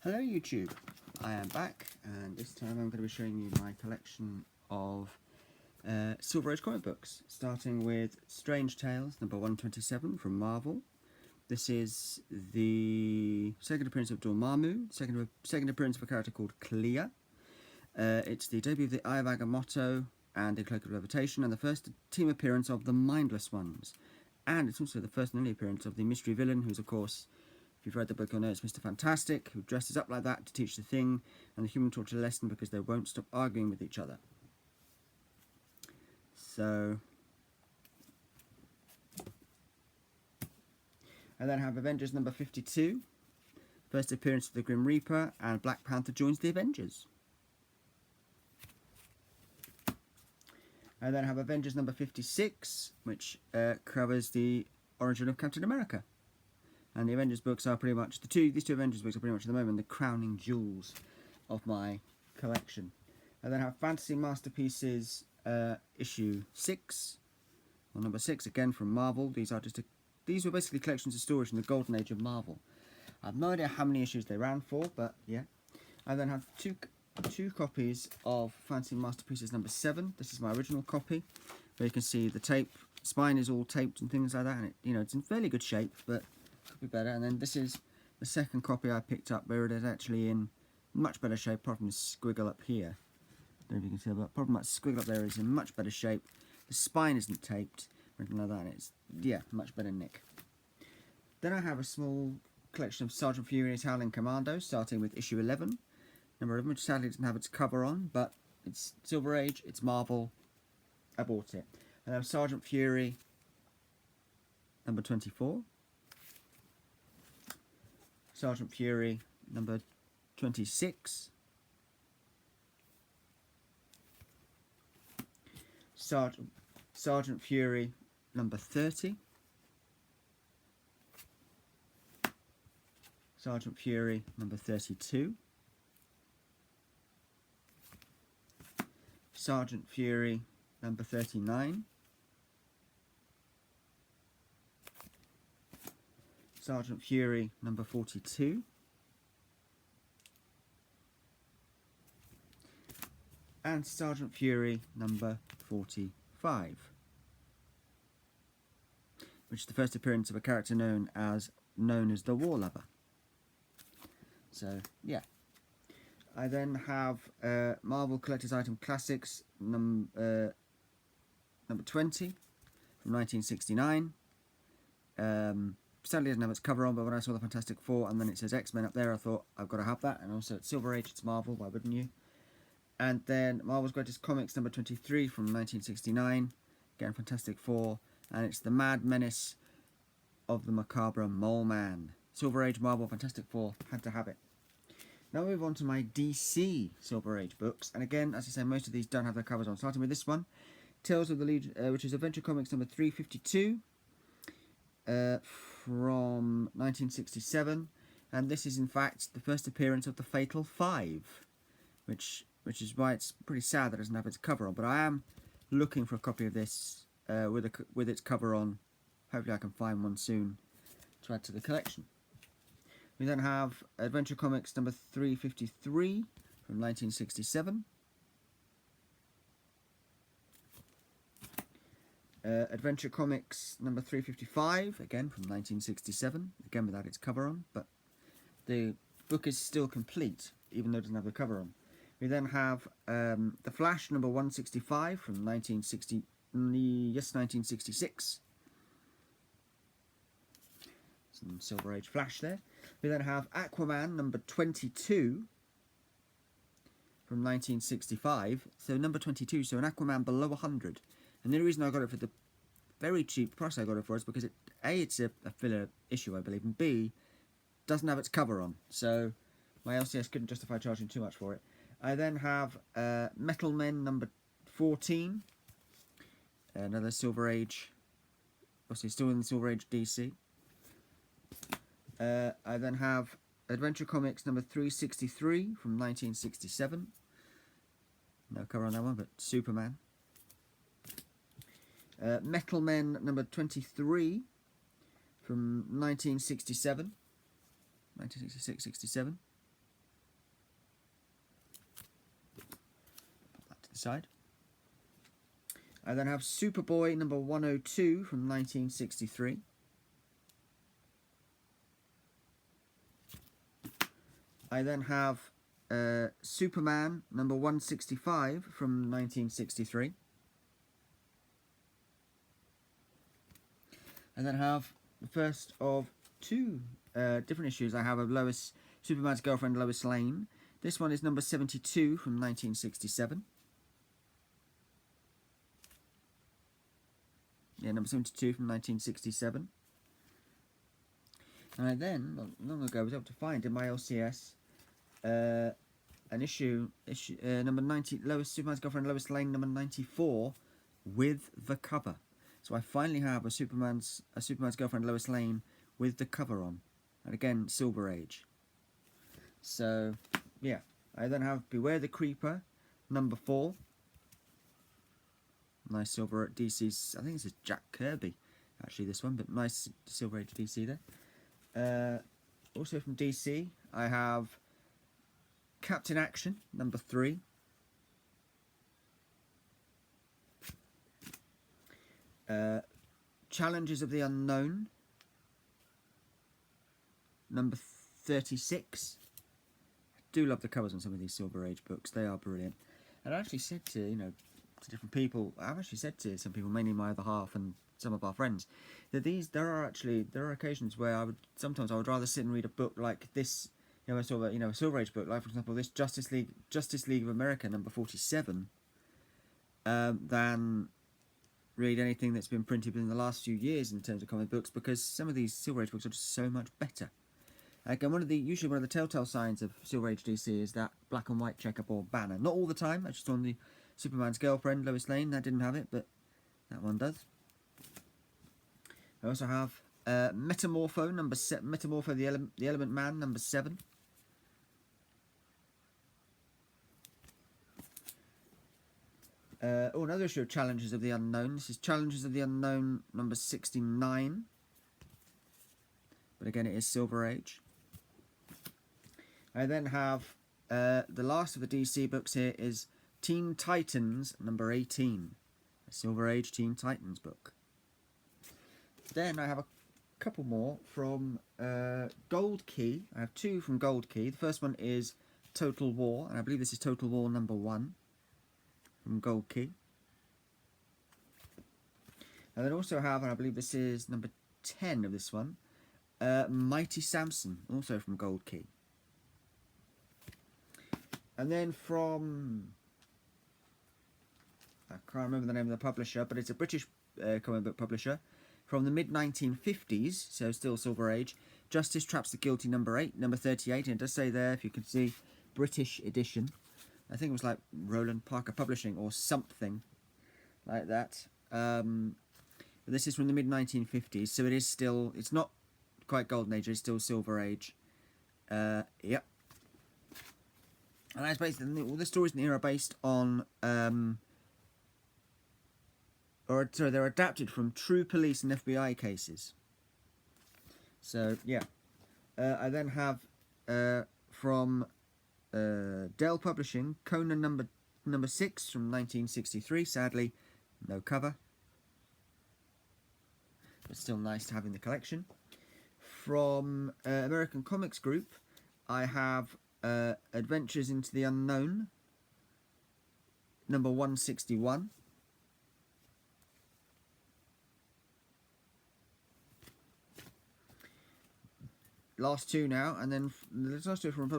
Hello YouTube, I am back and this time I'm going to be showing you my collection of Silver Age comic books, starting with Strange Tales number 127 from Marvel. This is the second appearance of Dormammu, second appearance of a character called Clea. It's the debut of the Eye of Agamotto and the Cloak of Levitation, and the first team appearance of the Mindless Ones. And it's also the first and only appearance of the mystery villain, who's of course, if you've read the book, you'll know it's Mr. Fantastic, who dresses up like that to teach the Thing and the Human Torch a lesson because they won't stop arguing with each other. So, I then have Avengers number 52, first appearance of the Grim Reaper, and Black Panther joins the Avengers. I then have Avengers number 56, which covers the origin of Captain America. And the Avengers books are pretty much, these two Avengers books are pretty much at the moment the crowning jewels of my collection. I then have Fantasy Masterpieces issue 6, or number 6, again from Marvel. These were basically collections of stories from the golden age of Marvel. I have no idea how many issues they ran for, but yeah. I then have two copies of Fantasy Masterpieces number 7. This is my original copy, where you can see the tape, spine is all taped and things like that, and it's in fairly good shape, but could be better. And then this is the second copy I picked up, where it is actually in much better shape, apart from the squiggle up here. I don't know if you can see, but apart from that squiggle up there is in much better shape. The spine isn't taped or anything like that, and it's, yeah, much better nick. Then I have a small collection of Sergeant Fury and his Howling Commandos, starting with issue 11. Number 11, which sadly doesn't have its cover on, but it's Silver Age, it's Marvel, I bought it. And then Sergeant Fury, number 24. Sergeant Fury, number 26. Sergeant Fury, number 30. Sergeant Fury, number 32. Sergeant Fury, number 39. Sergeant Fury, number 42. And Sergeant Fury, number 45. Which is the first appearance of a character known as the War Lover. So, yeah. I then have Marvel Collector's Item Classics number 20 from 1969. Sadly doesn't have its cover on, but when I saw the Fantastic Four and then it says X-Men up there, I thought I've got to have that. And also it's Silver Age, it's Marvel, why wouldn't you? And then Marvel's Greatest Comics number 23 from 1969, again Fantastic Four, and it's the Mad Menace of the Macabre Mole Man. Silver Age, Marvel, Fantastic Four, had to have it. Now we move on to my DC Silver Age books, and again, as I say, most of these don't have their covers on. Starting with this one, Tales of the Legion, which is Adventure Comics number 352 from 1967, and this is in fact the first appearance of the Fatal Five, which is why it's pretty sad that it doesn't have its cover on. But I am looking for a copy of this with its cover on. Hopefully, I can find one soon to add to the collection. We then have Adventure Comics number 353 from 1967. Adventure Comics number 355, again from 1967, again without its cover on, but the book is still complete, even though it doesn't have the cover on. We then have The Flash number 165 from 1966. Some Silver Age Flash there. We then have Aquaman number 22 from 1965. So number 22, so an Aquaman below 100. And the only reason I got it for the very cheap price I got it for is because it's a filler issue, I believe, and B, doesn't have its cover on. So my LCS couldn't justify charging too much for it. I then have Metal Men number 14. Another Silver Age, obviously still in the Silver Age DC. I then have Adventure Comics number 363 from 1967. No cover on that one, but Superman. Metal Men number 23 from 1967. 1966-67. side. I then have Superboy number 102 from 1963. I then have Superman number 165 from 1963. I then have the first of two different issues. I have of Superman's girlfriend Lois Lane. This one is number 72 from 1967. Yeah, number 72 from 1967. And I then, not long ago, was able to find in my LCS an issue number 90, Superman's girlfriend Lois Lane number 94 with the cover. So I finally have a Superman's girlfriend Lois Lane with the cover on, and again Silver Age. So yeah, I then have Beware the Creeper number 4. Nice Silver DC's. I think this is Jack Kirby, actually this one, but nice Silver Age DC there. Also from DC, I have Captain Action number 3. Challenges of the Unknown number 36. I do love the covers on some of these Silver Age books. They are brilliant. And I actually said to to different people, I've actually said to some people, mainly my other half and some of our friends, that there are occasions where I would rather sit and read a book like this, a Silver Age book, like for example this Justice League of America number 47, than read anything that's been printed within the last few years in terms of comic books, because some of these Silver Age books are just so much better. Again, usually one of the telltale signs of Silver Age DC is that black and white checkerboard banner. Not all the time. I just on the Superman's girlfriend Lois Lane, that didn't have it, but that one does. I also have Metamorpho the Element Man number 7. Another issue of Challenges of the Unknown. This is Challenges of the Unknown number 69. But again, it is Silver Age. I then have the last of the DC books here is Teen Titans number 18. A Silver Age Teen Titans book. Then I have a couple more from Gold Key. I have 2 from Gold Key. The first one is Total War, and I believe this is Total War number 1 from Gold Key. And then also have, and I believe this is number 10 of this one, Mighty Samson, also from Gold Key. And then from, I can't remember the name of the publisher, but it's a British comic book publisher, from the mid-1950s, so still Silver Age, Justice Traps the Guilty number 8, number 38, and it does say there, if you can see, British edition. I think it was like Roland Parker Publishing or something like that. But this is from the mid-1950s, so it is still, it's not quite Golden Age, it's still Silver Age. Yep. And that's basically, all the stories in the era are based on, they're adapted from true police and FBI cases. So, yeah. I then have, from Dell Publishing, Conan number 6 from 1963. Sadly, no cover. But still nice to have in the collection. From American Comics Group, I have Adventures into the Unknown, number 161. Last 2 now, and then let's last 2 from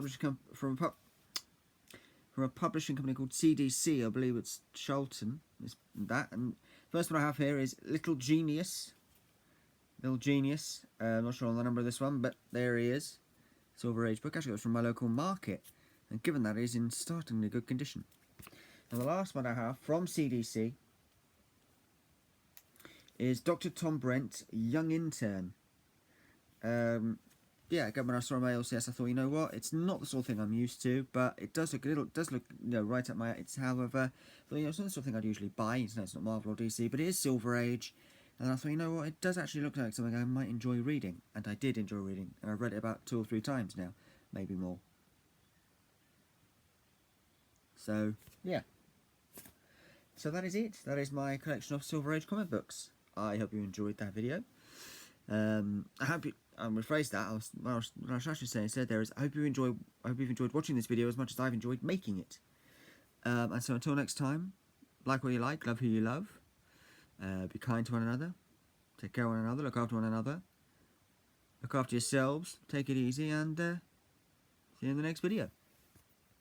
a publishing company called CDC. I believe it's Charlton. And first one I have here is Little Genius. I'm not sure on the number of this one, but there he is. Silver Age book. Actually, it was from my local market, and given that, it is in startlingly good condition. And the last one I have from CDC is Dr. Tom Brent, Young Intern. Yeah, again, when I saw my LCS, I thought, you know what, it's not the sort of thing I'm used to, but it does look right up my. It's however, it's not the sort of thing I'd usually buy. It's not Marvel or DC, but it is Silver Age, and I thought, you know what, it does actually look like something I might enjoy reading, and I did enjoy reading, and I've read it about 2 or 3 times now, maybe more. So yeah, So that is it. That is my collection of Silver Age comic books. I hope you enjoyed that video. I hope you. I'll rephrase that. What I was actually saying instead there is, I hope you've enjoyed watching this video as much as I've enjoyed making it. And so until next time, like what you like, love who you love, be kind to one another, take care of one another, look after one another, look after yourselves, take it easy, and see you in the next video.